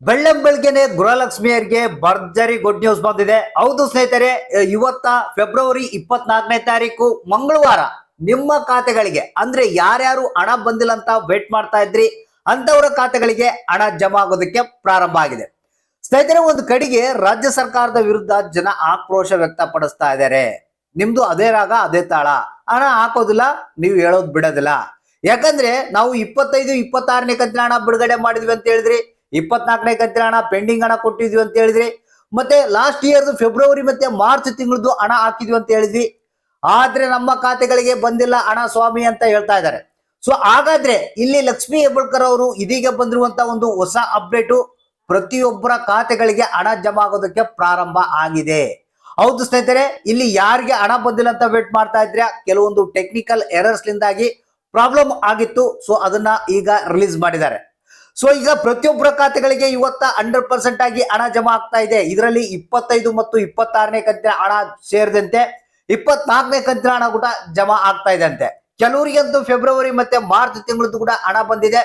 ಬೆಳ್ಳಂಬೆಳಗ್ಗೆನೆ ಗೃಹಲಕ್ಷ್ಮಿಯರಿಗೆ ಭರ್ಜರಿ good news ಬಂದಿದೆ. ಹೌದು ಸ್ನೇಹಿತರೆ, ಇವತ್ತ ಫೆಬ್ರವರಿ 24ನೇ ತಾರೀಕು ಮಂಗಳವಾರ ನಿಮ್ಮ ಖಾತೆಗಳಿಗೆ ಅಂದ್ರೆ ಯಾರ್ಯಾರು ಹಣ ಬಂದಿಲ್ಲ ಅಂತ ವೇಟ್ ಮಾಡ್ತಾ ಇದ್ರಿ ಅಂತವರ ಖಾತೆಗಳಿಗೆ ಹಣ ಜಮಾ ಆಗೋದಕ್ಕೆ ಪ್ರಾರಂಭ ಆಗಿದೆ. ಸ್ನೇಹಿತರೆ, ಒಂದು ಕಡೆಗೆ ರಾಜ್ಯ ಸರ್ಕಾರದ ವಿರುದ್ಧ ಜನ ಆಕ್ರೋಶ ವ್ಯಕ್ತಪಡಿಸ್ತಾ ಇದ್ದಾರೆ. ನಿಮ್ದು ಅದೇ ರಾಗ ಅದೇ ತಾಳ, ಹಣ ಹಾಕೋದಿಲ್ಲ, ನೀವು ಹೇಳೋದು ಬಿಡೋದಿಲ್ಲ. ಯಾಕಂದ್ರೆ ನಾವು 25-26ನೇ ಕಂತಿನ ಹಣ ಬಿಡುಗಡೆ ಮಾಡಿದ್ವಿ ಅಂತ ಹೇಳಿದ್ರಿ, 24ನೇ ಕಂತಿನ ಹಣ ಪೆಂಡಿಂಗ್ ಹಣ ಕೊಟ್ಟಿದ್ವಿ ಅಂತ ಹೇಳಿದ್ರಿ, ಮತ್ತೆ ಲಾಸ್ಟ್ ಇಯರ್ದು ಫೆಬ್ರವರಿ ಮತ್ತೆ ಮಾರ್ಚ್ ತಿಂಗಳದ್ದು ಹಣ ಹಾಕಿದ್ವಿ ಅಂತ ಹೇಳಿದ್ವಿ. ಆದ್ರೆ ನಮ್ಮ ಖಾತೆಗಳಿಗೆ ಬಂದಿಲ್ಲ ಹಣ ಸ್ವಾಮಿ ಅಂತ ಹೇಳ್ತಾ ಇದ್ದಾರೆ. ಸೊ ಹಾಗಾದ್ರೆ ಇಲ್ಲಿ ಲಕ್ಷ್ಮೀ ಹೆಬ್ಬಾಳ್ಕರ್ ಅವರು ಇದೀಗ ಬಂದಿರುವಂತ ಒಂದು ಹೊಸ ಅಪ್ಡೇಟು, ಪ್ರತಿಯೊಬ್ಬರ ಖಾತೆಗಳಿಗೆ ಹಣ ಜಮಾ ಆಗೋದಕ್ಕೆ ಪ್ರಾರಂಭ ಆಗಿದೆ. ಹೌದು ಸ್ನೇಹಿತರೆ, ಇಲ್ಲಿ ಯಾರಿಗೆ ಹಣ ಬಂದಿಲ್ಲ ಅಂತ ವೇಟ್ ಮಾಡ್ತಾ ಇದ್ರೆ ಕೆಲವೊಂದು ಟೆಕ್ನಿಕಲ್ ಎರರ್ಸ್ ಲಿಂದಾಗಿ ಪ್ರಾಬ್ಲಮ್ ಆಗಿತ್ತು. ಸೊ ಅದನ್ನ ಈಗ ರಿಲೀಸ್ ಮಾಡಿದ್ದಾರೆ. ಸೊ ಈಗ ಪ್ರತಿಯೊಬ್ಬರ ಖಾತೆಗಳಿಗೆ ಇವತ್ತ 100% ಆಗಿ ಹಣ ಜಮಾ ಆಗ್ತಾ ಇದೆ. ಇದರಲ್ಲಿ 25 ಮತ್ತು 26ನೇ ಕಂತಿನ ಹಣ ಸೇರಿದಂತೆ 24ನೇ ಕಂತಿನ ಹಣ ಕೂಡ ಜಮಾ ಆಗ್ತಾ ಇದೆ ಅಂತೆ. ಕೆಲವರಿಗಂತೂ ಫೆಬ್ರವರಿ ಮತ್ತೆ ಮಾರ್ಚ್ ತಿಂಗಳದ್ದು ಕೂಡ ಹಣ ಬಂದಿದೆ.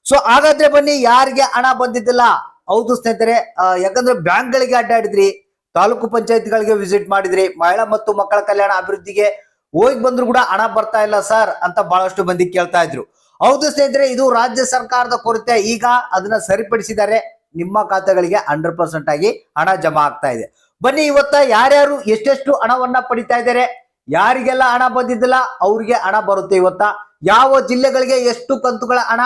ಸೊ ಹಾಗಾದ್ರೆ ಬನ್ನಿ, ಯಾರಿಗೆ ಹಣ ಬಂದಿದ್ದಿಲ್ಲ. ಹೌದು ಸ್ನೇಹಿತರೆ, ಯಾಕಂದ್ರೆ ಬ್ಯಾಂಕ್ಗಳಿಗೆ ಅಡ್ಡಾಡಿದ್ರಿ, ತಾಲೂಕು ಪಂಚಾಯತ್ಗಳಿಗೆ ವಿಸಿಟ್ ಮಾಡಿದ್ರಿ, ಮಹಿಳಾ ಮತ್ತು ಮಕ್ಕಳ ಕಲ್ಯಾಣ ಅಭಿವೃದ್ಧಿಗೆ ಹೋಗಿ ಬಂದ್ರು ಕೂಡ ಹಣ ಬರ್ತಾ ಇಲ್ಲ ಸರ್ ಅಂತ ಬಹಳಷ್ಟು ಮಂದಿ ಕೇಳ್ತಾ ಇದ್ರು. ಹೌದು ಸ್ನೇಹಿತರೆ, ಇದು ರಾಜ್ಯ ಸರ್ಕಾರದ ಕೊರತೆ. ಈಗ ಅದನ್ನ ಸರಿಪಡಿಸಿದ್ದಾರೆ. ನಿಮ್ಮ ಖಾತೆಗಳಿಗೆ 100% ಆಗಿ ಹಣ ಜಮಾ ಆಗ್ತಾ ಇದೆ. ಬನ್ನಿ, ಇವತ್ತ ಯಾರ್ಯಾರು ಎಷ್ಟೆಷ್ಟು ಹಣವನ್ನ ಪಡಿತಾ ಇದ್ದಾರೆ, ಯಾರಿಗೆಲ್ಲ ಹಣ ಬಂದಿದ್ದಿಲ್ಲ ಅವ್ರಿಗೆ ಹಣ ಬರುತ್ತೆ. ಇವತ್ತ ಯಾವ ಜಿಲ್ಲೆಗಳಿಗೆ ಎಷ್ಟು ಕಂತುಗಳ ಹಣ,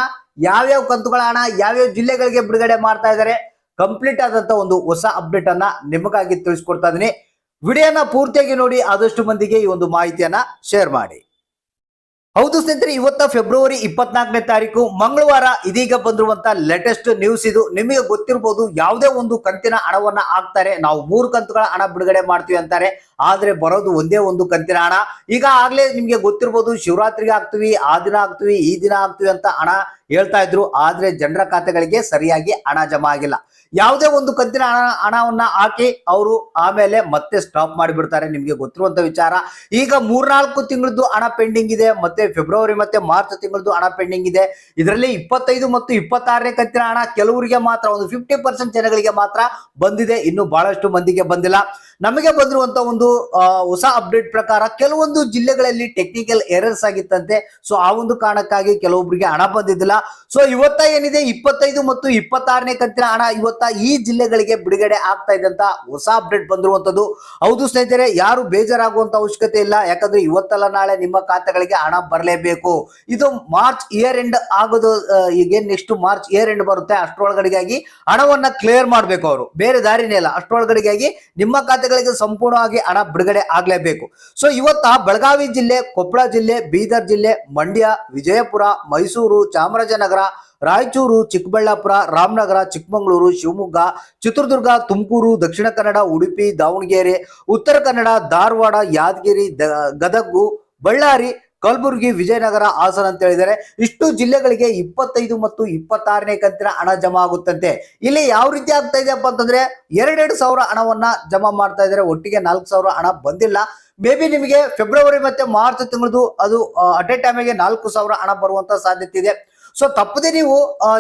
ಯಾವ್ಯಾವ ಕಂತುಗಳ ಹಣ ಯಾವ್ಯಾವ ಜಿಲ್ಲೆಗಳಿಗೆ ಬಿಡುಗಡೆ ಮಾಡ್ತಾ ಇದ್ದಾರೆ, ಕಂಪ್ಲೀಟ್ ಆದಂತ ಒಂದು ಹೊಸ ಅಪ್ಡೇಟ್ ಅನ್ನ ನಿಮಗಾಗಿ ತಿಳಿಸ್ಕೊಡ್ತಾ ಇದೀನಿ. ವಿಡಿಯೋನ ಪೂರ್ತಿಯಾಗಿ ನೋಡಿ, ಆದಷ್ಟು ಮಂದಿಗೆ ಈ ಒಂದು ಮಾಹಿತಿಯನ್ನ ಶೇರ್ ಮಾಡಿ. ಹೌದು ಸ್ನೇಹಿತರೆ, ಇವತ್ತ ಫೆಬ್ರವರಿ 24ನೇ ತಾರೀಕು ಮಂಗಳವಾರ ಇದೀಗ ಬಂದಿರುವಂತ ಲೇಟೆಸ್ಟ್ ನ್ಯೂಸ್ ಇದು. ನಿಮಗೆ ಗೊತ್ತಿರಬಹುದು, ಯಾವುದೇ ಒಂದು ಕಂತಿನ ಹಣವನ್ನ ಹಾಕ್ತಾರೆ, ನಾವು 3 ಕಂತುಗಳ ಹಣ ಬಿಡುಗಡೆ ಮಾಡ್ತೀವಿ ಅಂತಾರೆ, ಆದ್ರೆ ಬರೋದು ಒಂದೇ ಒಂದು ಕಂತಿನ ಹಣ. ಈಗ ಆಗ್ಲೇ ನಿಮ್ಗೆ ಗೊತ್ತಿರಬಹುದು, ಶಿವರಾತ್ರಿಗೆ ಹಾಕ್ತಿವಿ, ಆ ದಿನ ಹಾಕ್ತಿವಿ, ಈ ದಿನ ಹಾಕ್ತಿವಿ ಅಂತ ಹಣ ಹೇಳ್ತಾ ಇದ್ರು. ಆದ್ರೆ ಜನರ ಖಾತೆಗಳಿಗೆ ಸರಿಯಾಗಿ ಹಣ ಜಮಾ ಆಗಿಲ್ಲ. ಯಾವುದೇ ಒಂದು ಕಂತಿನ ಹಣವನ್ನ ಹಾಕಿ ಅವರು ಆಮೇಲೆ ಮತ್ತೆ ಸ್ಟಾಪ್ ಮಾಡಿಬಿಡ್ತಾರೆ. ನಿಮ್ಗೆ ಗೊತ್ತಿರುವಂತ ವಿಚಾರ. ಈಗ 3-4 ತಿಂಗಳದ್ದು ಹಣ ಪೆಂಡಿಂಗ್ ಇದೆ, ಮತ್ತೆ ಫೆಬ್ರವರಿ ಮತ್ತೆ ಮಾರ್ಚ್ ತಿಂಗಳದ್ದು ಹಣ ಪೆಂಡಿಂಗ್ ಇದೆ. ಇದರಲ್ಲಿ 25 ಮತ್ತು 26ನೇ ಕಂತಿನ ಹಣ ಕೆಲವರಿಗೆ ಮಾತ್ರ, ಒಂದು 50% ಜನಗಳಿಗೆ ಮಾತ್ರ ಬಂದಿದೆ. ಇನ್ನು ಬಹಳಷ್ಟು ಮಂದಿಗೆ ಬಂದಿಲ್ಲ. ನಮಗೆ ಬಂದಿರುವಂತ ಒಂದು ಹೊಸ ಅಪ್ಡೇಟ್ ಪ್ರಕಾರ ಕೆಲವೊಂದು ಜಿಲ್ಲೆಗಳಲ್ಲಿ ಟೆಕ್ನಿಕಲ್ ಎರರ್ಸ್ ಆಗಿತ್ತಂತೆ. ಸೊ ಆ ಒಂದು ಕಾರಣಕ್ಕಾಗಿ ಕೆಲವೊಬ್ಬರಿಗೆ ಹಣ ಬಂದಿದ್ದಿಲ್ಲ. ಸೊ ಇವತ್ತ ಏನಿದೆ 25 ಮತ್ತು 26ನೇ ಕಂತಿನ ಹಣ ಇವತ್ತ ಈ ಜಿಲ್ಲೆಗಳಿಗೆ ಬಿಡುಗಡೆ ಆಗ್ತಾ ಇದೆ ಅಂತ ಹೊಸ ಅಪ್ಡೇಟ್ ಬಂದಿರುವಂತದ್ದು. ಹೌದು ಸ್ನೇಹಿತರೆ, ಯಾರು ಬೇಜಾರಾಗುವಂತ ಅವಶ್ಯಕತೆ ಇಲ್ಲ. ಯಾಕಂದ್ರೆ ಇವತ್ತಲ್ಲ ನಾಳೆ ನಿಮ್ಮ ಖಾತೆಗಳಿಗೆ ಹಣ ಬರಲೇಬೇಕು. ಇದು ಮಾರ್ಚ್ ಇಯರ್ ಎಂಡ್ ಆಗೋದು. ಈಗ ನೆಕ್ಸ್ಟ್ ಮಾರ್ಚ್ ಇಯರ್ ಎಂಡ್ ಬರುತ್ತೆ, ಅಷ್ಟರೊಳಗಡೆಗಾಗಿ ಹಣವನ್ನ ಕ್ಲಿಯರ್ ಮಾಡ್ಬೇಕು ಅವರು, ಬೇರೆ ದಾರಿನೇ ಇಲ್ಲ. ಅಷ್ಟರೊಳಗಡೆಗಾಗಿ ನಿಮ್ಮ ಖಾತೆಗಳಿಗೆ ಸಂಪೂರ್ಣವಾಗಿ ಹಣ ಬಿಡುಗಡೆ ಆಗ್ಲೇಬೇಕು. ಸೊ ಇವತ್ತ ಬೆಳಗಾವಿ ಜಿಲ್ಲೆ, ಕೊಪ್ಪಳ ಜಿಲ್ಲೆ, ಬೀದರ್ ಜಿಲ್ಲೆ, ಮಂಡ್ಯ, ವಿಜಯಪುರ, ಮೈಸೂರು, ಚಾಮರಾಜನಗರ, ರಾಯಚೂರು, ಚಿಕ್ಕಬಳ್ಳಾಪುರ, ರಾಮನಗರ, ಚಿಕ್ಕಮಗಳೂರು, ಶಿವಮೊಗ್ಗ, ಚಿತ್ರದುರ್ಗ, ತುಮಕೂರು, ದಕ್ಷಿಣ ಕನ್ನಡ, ಉಡುಪಿ, ದಾವಣಗೆರೆ, ಉತ್ತರ ಕನ್ನಡ, ಧಾರವಾಡ, ಯಾದಗಿರಿ, ಗದಗು, ಬಳ್ಳಾರಿ, ಕಲಬುರಗಿ, ವಿಜಯನಗರ, ಹಾಸನ ಅಂತ ಹೇಳಿದರೆ ಇಷ್ಟು ಜಿಲ್ಲೆಗಳಿಗೆ 25 ಮತ್ತು 26ನೇ ಕಂತಿನ ಹಣ ಜಮಾ ಆಗುತ್ತಂತೆ. ಇಲ್ಲಿ ಯಾವ ರೀತಿ ಆಗ್ತಾ ಇದೆಯಪ್ಪ ಅಂತಂದ್ರೆ 2,2 ಸಾವಿರ ಹಣವನ್ನ ಜಮಾ ಮಾಡ್ತಾ ಇದ್ದಾರೆ. ಒಟ್ಟಿಗೆ 4,000 ಹಣ ಬಂದಿಲ್ಲ. ಮೇ ಬಿ ನಿಮಗೆ ಫೆಬ್ರವರಿ ಮತ್ತೆ ಮಾರ್ಚ್ ತಿಂಗಳದು ಅದು ಅಟ್ ಎ ಟೈಮಿಗೆ 4,000 ಹಣ ಬರುವಂತ ಸಾಧ್ಯತೆ ಇದೆ. ಸೊ ತಪ್ಪದೆ ನೀವು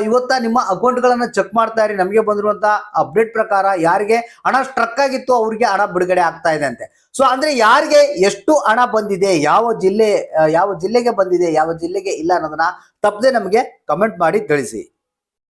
ಇವತ್ತ ನಿಮ್ಮ ಅಕೌಂಟ್ ಗಳನ್ನ ಚೆಕ್ ಮಾಡ್ತಾ ಇರಿ. ನಮಗೆ ಬಂದಿರುವಂತ ಅಪ್ಡೇಟ್ ಪ್ರಕಾರ ಯಾರಿಗೆ ಹಣ ಸ್ಟ್ರಕ್ ಆಗಿತ್ತು ಅವ್ರಿಗೆ ಹಣ ಬಿಡುಗಡೆ ಆಗ್ತಾ ಇದೆ ಅಂತೆ. ಸೊ ಅಂದ್ರೆ ಯಾರಿಗೆ ಎಷ್ಟು ಹಣ ಬಂದಿದೆ, ಯಾವ ಜಿಲ್ಲೆಗೆ ಬಂದಿದೆ, ಯಾವ ಜಿಲ್ಲೆಗೆ ಇಲ್ಲ ಅನ್ನೋದನ್ನ ತಪ್ಪದೆ ನಮಗೆ ಕಮೆಂಟ್ ಮಾಡಿ ತಿಳಿಸಿ.